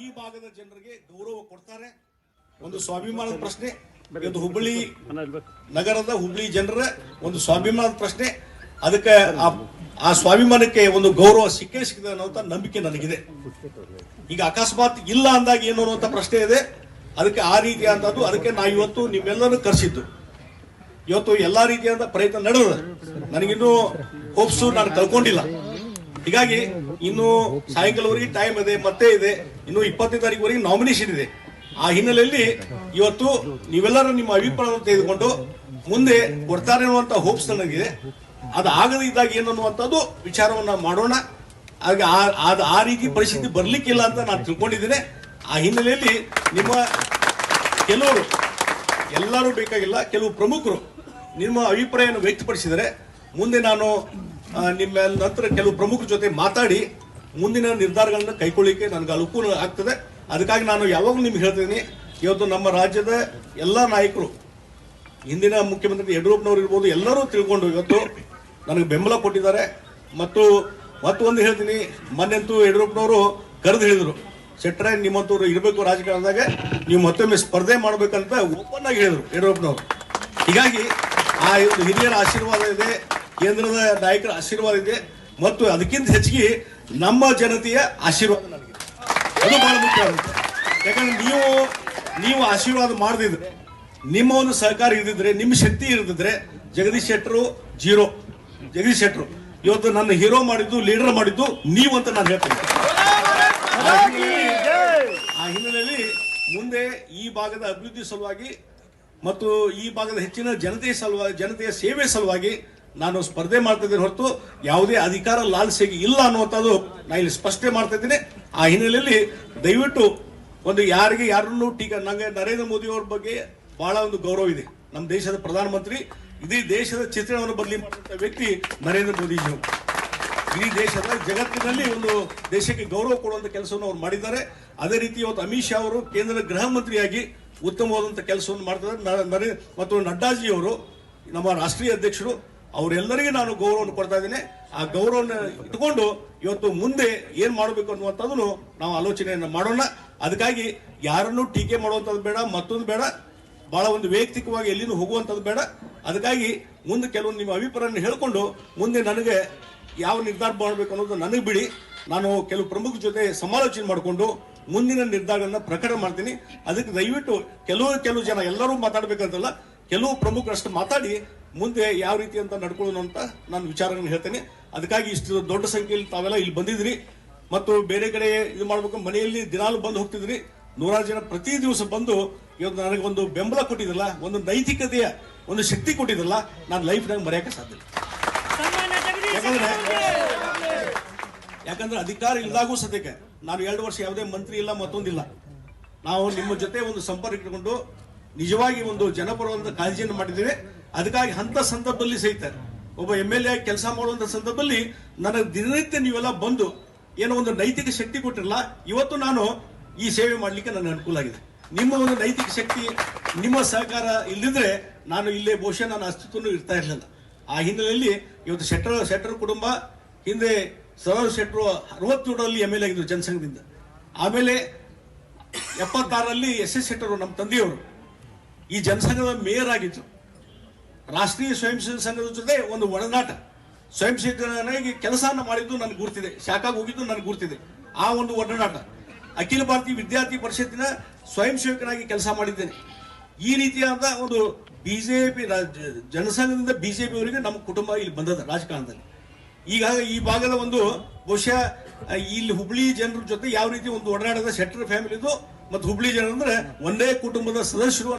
ಈ ಭಾಗದ ಜನರಿಗೆ ಗೌರವ ಕೊಡ್ತಾರೆ. ಒಂದು ಸ್ವಾಭಿಮಾನದ ಪ್ರಶ್ನೆ, ಇದು ಹುಬ್ಬಳ್ಳಿ ನಗರದ ಹುಬ್ಬಳ್ಳಿ ಜನರ ಒಂದು ಸ್ವಾಭಿಮಾನದ ಪ್ರಶ್ನೆ. ಅದಕ್ಕೆ ಆ ಸ್ವಾಭಿಮಾನಕ್ಕೆ ಒಂದು ಗೌರವ ಸಿಕ್ಕಿದೆ ಅನ್ನೋಂಥ ನಂಬಿಕೆ ನನಗಿದೆ. ಈಗ ಅಕಸ್ಮಾತ್ ಇಲ್ಲ ಅಂದಾಗ ಏನು ಅನ್ನುವಂಥ ಪ್ರಶ್ನೆ ಇದೆ. ಅದಕ್ಕೆ ಆ ರೀತಿ ಅಂತದ್ದು, ಅದಕ್ಕೆ ನಾ ಇವತ್ತು ನಿಮ್ಮೆಲ್ಲರೂ ಕರೆಸಿದ್ದು. ಇವತ್ತು ಎಲ್ಲಾ ರೀತಿಯಾದ ಪ್ರಯತ್ನ ನಡೆದ. ನನಗಿನ್ನೂ ಹೋಪ್ಸು ನಾನು ಕಳ್ಕೊಂಡಿಲ್ಲ. ಹೀಗಾಗಿ ಇನ್ನು ಸಾಯಂಕಾಲವರೆಗೆ ಟೈಮ್ ಇದೆ, ಮತ್ತೆ ಇದೆ, ಇನ್ನು 20ನೇ ತಾರೀಕುವರೆಗೆ ನಾಮಿನೇಷನ್ ಇದೆ. ಆ ಹಿನ್ನೆಲೆಯಲ್ಲಿ ಇವತ್ತು ನೀವೆಲ್ಲರೂ ನಿಮ್ಮ ಅಭಿಪ್ರಾಯವನ್ನು ತೆಗೆದುಕೊಂಡು ಮುಂದೆ ಕೊಡ್ತಾರೆ ಅನ್ನುವಂಥ ಹೋಪ್ಸ್ ನನಗಿದೆ. ಅದು ಆಗದೇ ಇದ್ದಾಗ ಏನನ್ನುವಂಥದ್ದು ವಿಚಾರವನ್ನ ಮಾಡೋಣ. ಹಾಗೆ ಆ ರೀತಿ ಪರಿಸ್ಥಿತಿ ಬರ್ಲಿಕ್ಕಿಲ್ಲ ಅಂತ ನಾನು ತಿಳ್ಕೊಂಡಿದ್ದೇನೆ. ಆ ಹಿನ್ನೆಲೆಯಲ್ಲಿ ನಿಮ್ಮ ಕೆಲವರು, ಎಲ್ಲರೂ ಬೇಕಾಗಿಲ್ಲ, ಕೆಲವು ಪ್ರಮುಖರು ನಿಮ್ಮ ಅಭಿಪ್ರಾಯವನ್ನು ವ್ಯಕ್ತಪಡಿಸಿದರೆ ಮುಂದೆ ನಾನು ನಿಮ್ಮ ನಂತರ ಕೆಲವು ಪ್ರಮುಖರ ಜೊತೆ ಮಾತಾಡಿ ಮುಂದಿನ ನಿರ್ಧಾರಗಳನ್ನು ಕೈಗೊಳ್ಳಿಕ್ಕೆ ನನಗೆ ಅನುಕೂಲ ಆಗ್ತದೆ. ಅದಕ್ಕಾಗಿ ನಾನು ಯಾವಾಗಲೂ ನಿಮ್ಗೆ ಹೇಳ್ತಿದ್ದೀನಿ, ಇವತ್ತು ನಮ್ಮ ರಾಜ್ಯದ ಎಲ್ಲ ನಾಯಕರು, ಹಿಂದಿನ ಮುಖ್ಯಮಂತ್ರಿ ಯಡಿಯೂರಪ್ಪನವರು ಇರ್ಬೋದು, ಎಲ್ಲರೂ ತಿಳ್ಕೊಂಡು ಇವತ್ತು ನನಗೆ ಬೆಂಬಲ ಕೊಟ್ಟಿದ್ದಾರೆ. ಮತ್ತೊಂದು ಹೇಳ್ತೀನಿ, ಮೊನ್ನೆಂತೂ ಯಡಿಯೂರಪ್ಪನವರು ಕರೆದು ಹೇಳಿದರು, ಶೆಟ್ಟರೆ ನಿಮ್ಮಂತವ್ರು ಇರಬೇಕು ರಾಜಕಾರಣದಾಗ, ನೀವು ಮತ್ತೊಮ್ಮೆ ಸ್ಪರ್ಧೆ ಮಾಡಬೇಕಂತ ಓಪನ್ ಆಗಿ ಹೇಳಿದರು ಯಡಿಯೂರಪ್ಪನವರು. ಹೀಗಾಗಿ ಆ ಒಂದು ಹಿರಿಯರ ಆಶೀರ್ವಾದ ಇದೆ, ಕೇಂದ್ರದ ನಾಯಕರ ಆಶೀರ್ವಾದ ಇದೆ, ಮತ್ತು ಅದಕ್ಕಿಂತ ಹೆಚ್ಚಿಗೆ ನಮ್ಮ ಜನತೆಯ ಆಶೀರ್ವಾದ ನನಗಿದೆ. ಅದು ಬಹಳ ಮುಖ್ಯ ಆಗುತ್ತೆ. ಯಾಕಂದ್ರೆ ನೀವು ಆಶೀರ್ವಾದ ಮಾಡದಿದ್ರೆ, ನಿಮ್ಮ ಒಂದು ಸಹಕಾರ ಇರದಿದ್ರೆ, ನಿಮ್ಮ ಶಕ್ತಿ ಇರದಿದ್ರೆ, ಜಗದೀಶ್ ಶೆಟ್ಟರು ಜೀರೋ. ಜಗದೀಶ್ ಶೆಟ್ಟರು ಇವತ್ತು ನನ್ನ ಹೀರೋ ಮಾಡಿದ್ದು, ಲೀಡರ್ ಮಾಡಿದ್ದು ನೀವು ಅಂತ ನಾನು ಹೇಳ್ತೀನಿ. ಆ ಹಿನ್ನೆಲೆಯಲ್ಲಿ ಮುಂದೆ ಈ ಭಾಗದ ಅಭಿವೃದ್ಧಿ ಸಲುವಾಗಿ ಮತ್ತು ಈ ಭಾಗದ ಹೆಚ್ಚಿನ ಜನತೆಯ ಸೇವೆ ಸಲುವಾಗಿ ನಾನು ಸ್ಪರ್ಧೆ ಮಾಡ್ತಾ ಇದ್ದೀನಿ ಹೊರತು ಯಾವುದೇ ಅಧಿಕಾರ ಲಾಲ್ಸೆಗೆ ಇಲ್ಲ ಅನ್ನುವಂಥದ್ದು ನಾನು ಇಲ್ಲಿ ಸ್ಪಷ್ಟನೆ ಮಾಡ್ತಾ ಇದ್ದೀನಿ. ಆ ಹಿನ್ನೆಲೆಯಲ್ಲಿ ದಯವಿಟ್ಟು ಒಂದು ಯಾರನ್ನೂ ನಂಗೆ ನರೇಂದ್ರ ಮೋದಿ ಅವ್ರ ಬಗ್ಗೆ ಬಹಳ ಒಂದು ಗೌರವ ಇದೆ. ನಮ್ಮ ದೇಶದ ಪ್ರಧಾನಮಂತ್ರಿ, ಇಡೀ ದೇಶದ ಚಿತ್ರಣವನ್ನು ಬದಲಿ ಮಾಡಿದಂಥ ವ್ಯಕ್ತಿ ನರೇಂದ್ರ ಮೋದಿಜಿ. ಇಡೀ ದೇಶದ ಜಗತ್ತಿನಲ್ಲಿ ಒಂದು ದೇಶಕ್ಕೆ ಗೌರವ ಕೊಡುವಂಥ ಕೆಲಸವನ್ನು ಅವ್ರು ಮಾಡಿದ್ದಾರೆ. ಅದೇ ರೀತಿ ಇವತ್ತು ಅಮಿತ್ ಶಾ ಅವರು ಕೇಂದ್ರ ಗೃಹ ಮಂತ್ರಿಯಾಗಿ ಉತ್ತಮವಾದಂಥ ಕೆಲಸವನ್ನು ಮಾಡ್ತಾರೆ. ಮತ್ತು ನಡ್ಡಾಜಿ ಅವರು ನಮ್ಮ ರಾಷ್ಟ್ರೀಯ ಅಧ್ಯಕ್ಷರು, ಅವರೆಲ್ಲರಿಗೂ ನಾನು ಗೌರವವನ್ನು ಕೊಡ್ತಾ ಇದ್ದೇನೆ. ಆ ಗೌರವವನ್ನು ಇಟ್ಕೊಂಡು ಇವತ್ತು ಮುಂದೆ ಏನ್ ಮಾಡಬೇಕು ಅನ್ನುವಂಥದ್ದನ್ನು ನಾವು ಆಲೋಚನೆಯನ್ನು ಮಾಡೋಣ. ಅದಕ್ಕಾಗಿ ಯಾರನ್ನೂ ಟೀಕೆ ಮಾಡುವಂಥದ್ದು ಬೇಡ, ಮತ್ತೊಂದು ಬೇಡ, ಬಹಳ ಒಂದು ವೈಯಕ್ತಿಕವಾಗಿ ಎಲ್ಲಿನೂ ಹೋಗುವಂಥದ್ದು ಬೇಡ. ಅದಕ್ಕಾಗಿ ಮುಂದೆ ಕೆಲವೊಂದು ನಿಮ್ಮ ಅಭಿಪ್ರಾಯವನ್ನು ಹೇಳ್ಕೊಂಡು ಮುಂದೆ ನನಗೆ ಯಾವ ನಿರ್ಧಾರ ಮಾಡಬೇಕು ಅನ್ನೋದು ನನಗೆ ಬಿಡಿ. ನಾನು ಕೆಲವು ಪ್ರಮುಖ ಜೊತೆ ಸಮಾಲೋಚನೆ ಮಾಡಿಕೊಂಡು ಮುಂದಿನ ನಿರ್ಧಾರಗಳನ್ನ ಪ್ರಕಟ ಮಾಡ್ತೀನಿ. ಅದಕ್ಕೆ ದಯವಿಟ್ಟು ಕೆಲವು ಜನ, ಎಲ್ಲರೂ ಮಾತಾಡ್ಬೇಕಂತಲ್ಲ, ಕೆಲವು ಪ್ರಮುಖರಷ್ಟು ಮಾತಾಡಿ ಮುಂದೆ ಯಾವ ರೀತಿ ಅಂತ ನಡ್ಕೊಳ್ಳೋಣ ಅಂತ ನಾನು ವಿಚಾರಗಳನ್ನು ಹೇಳ್ತೇನೆ. ಅದಕ್ಕಾಗಿ ಇಷ್ಟು ದೊಡ್ಡ ಸಂಖ್ಯೆಯಲ್ಲಿ ತಾವೆಲ್ಲ ಇಲ್ಲಿ ಬಂದಿದ್ರಿ. ಮತ್ತು ಬೇರೆ ಕಡೆ ಇದು ಮಾಡ್ಬೇಕು, ಮನೆಯಲ್ಲಿ ದಿನಾಲು ಬಂದು ಹೋಗ್ತಿದ್ರಿ. 100 ಜನ ಪ್ರತಿ ದಿವಸ ಬಂದು ಇವತ್ತು ನನಗೆ ಒಂದು ಬೆಂಬಲ ಕೊಟ್ಟಿದ್ರಲ್ಲ, ಒಂದು ನೈತಿಕತೆಯ ಒಂದು ಶಕ್ತಿ ಕೊಟ್ಟಿದ್ರಲ್ಲ, ನಾನು ಲೈಫ್ನಾಗ ಮರೆಯಕ್ಕೆ ಸಾಧ್ಯ ಇಲ್ಲ. ಯಾಕಂದ್ರೆ ಅಧಿಕಾರ ಇಲ್ದಾಗೂ ಸದ್ಯಕ್ಕೆ ನಾನು 2 ವರ್ಷ ಯಾವುದೇ ಮಂತ್ರಿ ಇಲ್ಲ, ಮತ್ತೊಂದಿಲ್ಲ. ನಾವು ನಿಮ್ಮ ಜೊತೆ ಒಂದು ಸಂಪರ್ಕ ಇಟ್ಕೊಂಡು ನಿಜವಾಗಿ ಒಂದು ಜನಪರವಾದ ಕಾಳಜಿಯನ್ನು ಮಾಡಿದ್ದೇವೆ. ಅದಕ್ಕಾಗಿ ಅಂತ ಸಂದರ್ಭದಲ್ಲಿ ಸಹಿತ ಒಬ್ಬ MLA ಕೆಲಸ ಮಾಡುವಂತ ಸಂದರ್ಭದಲ್ಲಿ ನನಗೆ ದಿನನಿತ್ಯ ನೀವೆಲ್ಲ ಬಂದು ಏನೋ ಒಂದು ನೈತಿಕ ಶಕ್ತಿ ಕೊಟ್ಟಿರಲ್ಲ. ಇವತ್ತು ನಾನು ಈ ಸೇವೆ ಮಾಡಲಿಕ್ಕೆ ನನಗೆ ಅನುಕೂಲ ಆಗಿದೆ. ನಿಮ್ಮ ಒಂದು ನೈತಿಕ ಶಕ್ತಿ, ನಿಮ್ಮ ಸಹಕಾರ ಇಲ್ಲದಿದ್ರೆ ನಾನು ಇಲ್ಲೇ ಬಹುಶಃ ನನ್ನ ಅಸ್ತಿತ್ವನೂ ಇರ್ತಾ ಇರಲಿಲ್ಲ. ಆ ಹಿನ್ನೆಲೆಯಲ್ಲಿ ಇವತ್ತು ಶೆಟ್ಟರ್ ಕುಟುಂಬ, ಹಿಂದೆ ಸರೋಜ್ ಶೆಟ್ಟರು 67ರಲ್ಲಿ MLA ಆಗಿದ್ರು ಜನಸಂಘದಿಂದ. ಆಮೇಲೆ 76ರಲ್ಲಿ SS ಶೆಟ್ಟರು ನಮ್ಮ ತಂದೆಯವರು ಈ ಜನಸಂಘದ ಮೇಯರ್ ಆಗಿದ್ರು. ರಾಷ್ಟ್ರೀಯ ಸ್ವಯಂ ಸೇವಕ ಸಂಘದ ಜೊತೆ ಒಂದು ಒಡನಾಟ, ಸ್ವಯಂ ಸೇವಕನಾಗಿ ಕೆಲಸನ ಮಾಡಿದ್ದು ನನಗೆ ಗುರ್ತಿದೆ, ಶಾಖಾಗಿ ಹೋಗಿದ್ದು ನನಗೆ ಗುರ್ತಿದೆ. ಆ ಒಂದು ಒಡನಾಟ, ಅಖಿಲ ಭಾರತೀಯ ವಿದ್ಯಾರ್ಥಿ ಪರಿಷತ್ತಿನ ಸ್ವಯಂ ಸೇವಕನಾಗಿ ಕೆಲಸ ಮಾಡಿದ್ದೇನೆ. ಈ ರೀತಿಯಾದ ಒಂದು ಬಿಜೆಪಿ ಜನಸಂಘದಿಂದ ಬಿಜೆಪಿ ಅವರಿಗೆ ನಮ್ಮ ಕುಟುಂಬ ಇಲ್ಲಿ ಬಂದದ ರಾಜಕಾರಣದಲ್ಲಿ. ಈಗ ಈ ಭಾಗದ ಒಂದು ಬಹುಶಃ ಇಲ್ಲಿ ಹುಬ್ಳಿ ಜನರ ಜೊತೆ ಯಾವ ರೀತಿ ಒಂದು ಒಡನಾಟದ ಶೆಟ್ಟರ್ ಫ್ಯಾಮಿಲಿದು ಮತ್ತು ಹುಬ್ಳಿ ಜನರಂದ್ರೆ ಒಂದೇ ಕುಟುಂಬದ ಸದಸ್ಯರು.